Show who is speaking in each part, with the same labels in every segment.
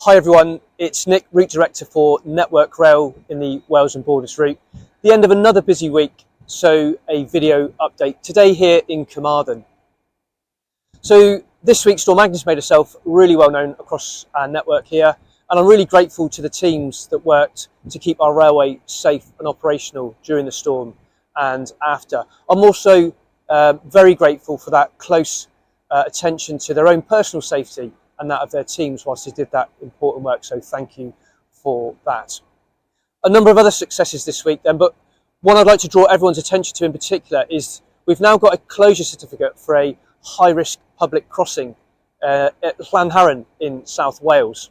Speaker 1: Hi everyone, it's Nick, Route Director for Network Rail in the Wales and Borders route. The end of another busy week, so a video update today here in Carmarthen. So this week Storm Agnes made herself really well known across our network here, and I'm really grateful to the teams that worked to keep our railway safe and operational during the storm and after. I'm also very grateful for that close attention to their own personal safety and that of their teams whilst they did that important work, so thank you for that. A number of other successes this week then, but one I'd like to draw everyone's attention to in particular is we've now got a closure certificate for a high-risk public crossing at Carmarthen in South Wales.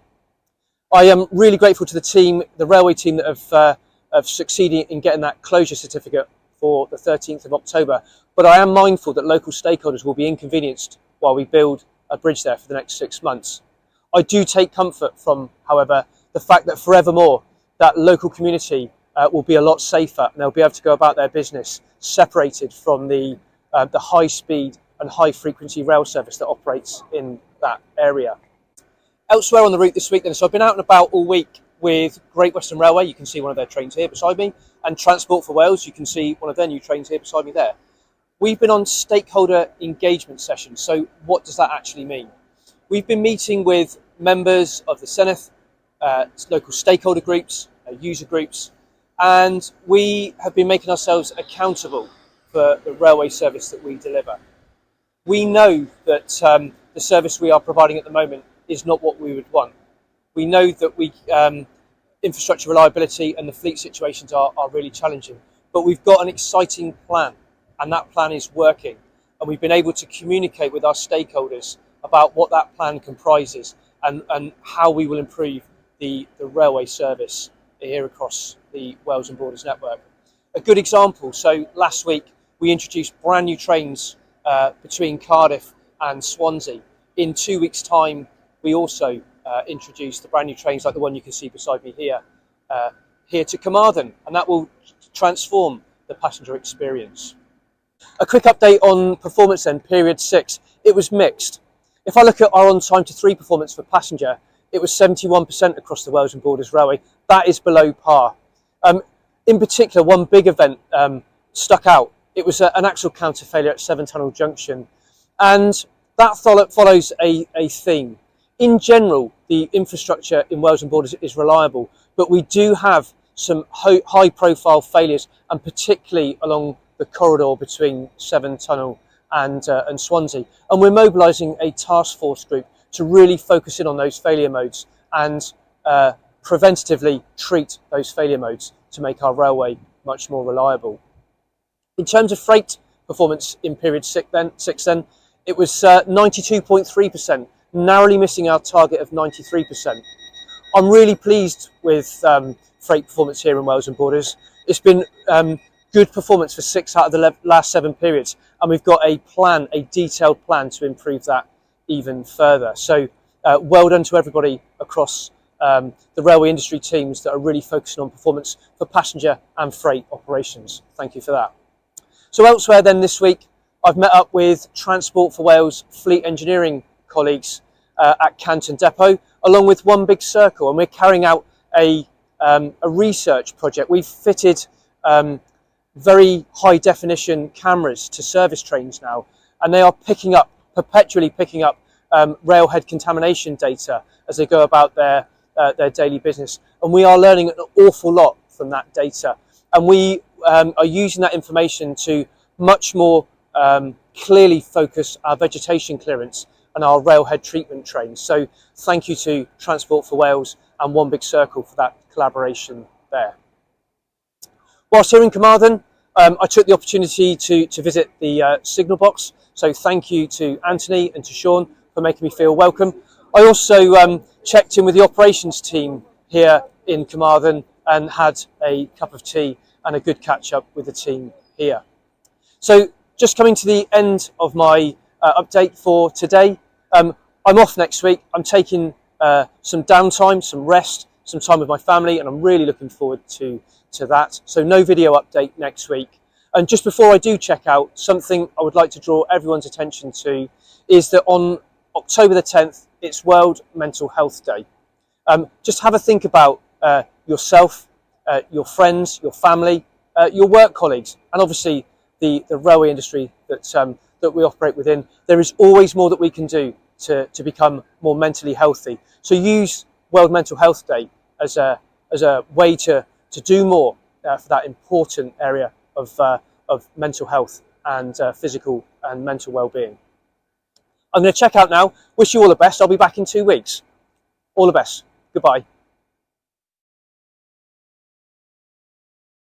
Speaker 1: I am really grateful to the team, the railway team, that have succeeded in getting that closure certificate for the 13th of October, but I am mindful that local stakeholders will be inconvenienced while we build a bridge there for the next 6 months. I do take comfort from, however, the fact that forevermore that local community will be a lot safer and they'll be able to go about their business separated from the high speed and high frequency rail service that operates in that area. Elsewhere on the route this week then, so I've been out and about all week with Great Western Railway. You can see one of their trains here beside me, and Transport for Wales. You can see one of their new trains here beside me there. We've been on stakeholder engagement sessions. So what does that actually mean? We've been meeting with members of the Senedd, local stakeholder groups, user groups, and we have been making ourselves accountable for the railway service that we deliver. We know that the service we are providing at the moment is not what we would want. We know that infrastructure reliability and the fleet situations are really challenging, but we've got an exciting plan. And that plan is working, and we've been able to communicate with our stakeholders about what that plan comprises and how we will improve the railway service here across the Wales and Borders network. A good example, so last week we introduced brand new trains between Cardiff and Swansea. In 2 weeks' time we also introduced the brand new trains like the one you can see beside me here, here to Carmarthen, and that will transform the passenger experience. A quick update on performance then, period 6. It was mixed. If I look at our on-time to 3 performance for passenger, it was 71% across the Wales and Borders Railway. That is below par. In particular, one big event stuck out. It was an axle counter failure at Severn Tunnel Junction, and that follows a theme. In general, the infrastructure in Wales and Borders is reliable, but we do have some high-profile failures, and particularly along the corridor between Severn Tunnel and Swansea. And we're mobilising a task force group to really focus in on those failure modes and preventatively treat those failure modes to make our railway much more reliable. In terms of freight performance in period 6 then, it was 92.3%, narrowly missing our target of 93%. I'm really pleased with freight performance here in Wales and Borders. It's been good performance for 6 out of the last 7 periods, and we've got a detailed plan to improve that even further. So well done to everybody across the railway industry teams that are really focusing on performance for passenger and freight operations. Thank you for that. So elsewhere then this week, I've met up with Transport for Wales fleet engineering colleagues at Canton Depot, along with One Big Circle, and we're carrying out a research project. We've fitted very high definition cameras to service trains now, and they are perpetually picking up railhead contamination data as they go about their daily business, and we are learning an awful lot from that data, and we are using that information to much more clearly focus our vegetation clearance and our railhead treatment trains. So thank you to Transport for Wales and One Big Circle for that collaboration there. Whilst here in Carmarthen, I took the opportunity to visit the signal box, so thank you to Anthony and to Sean for making me feel welcome. I also checked in with the operations team here in Carmarthen and had a cup of tea and a good catch up with the team here. So just coming to the end of my update for today. I'm off next week. I'm taking some downtime, some rest, some time with my family, and I'm really looking forward to that. So no video update next week. And just before I do check out, something I would like to draw everyone's attention to is that on October the 10th, it's World Mental Health Day. Just have a think about yourself, your friends, your family, your work colleagues, and obviously the railway industry that we operate within. There is always more that we can do to become more mentally healthy. So use World Mental Health Day as a way to do more for that important area of mental health and physical and mental well-being. I'm going to check out now. Wish you all the best. I'll be back in 2 weeks. All the best. Goodbye.